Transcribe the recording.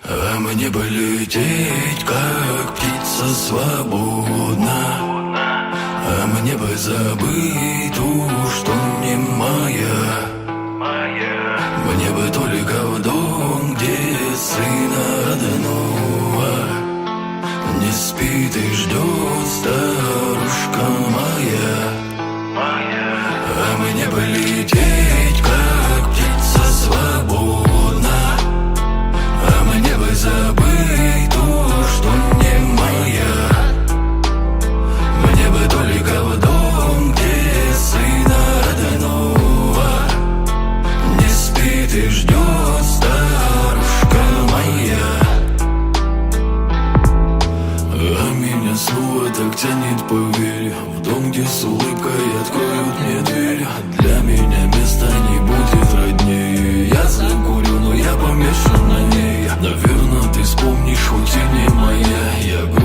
А мне бы лететь, как птица свободна. А мне бы забыть ту, что не моя. Мне бы только в дом, где сына родного не спит и ждет старушка моя. А мне бы лететь, как птица свободна. А мне бы забыть то, что не моя. Мне бы только в дом, где сына родного не спит и ждет старушка моя. А меня снова так тянет поверить.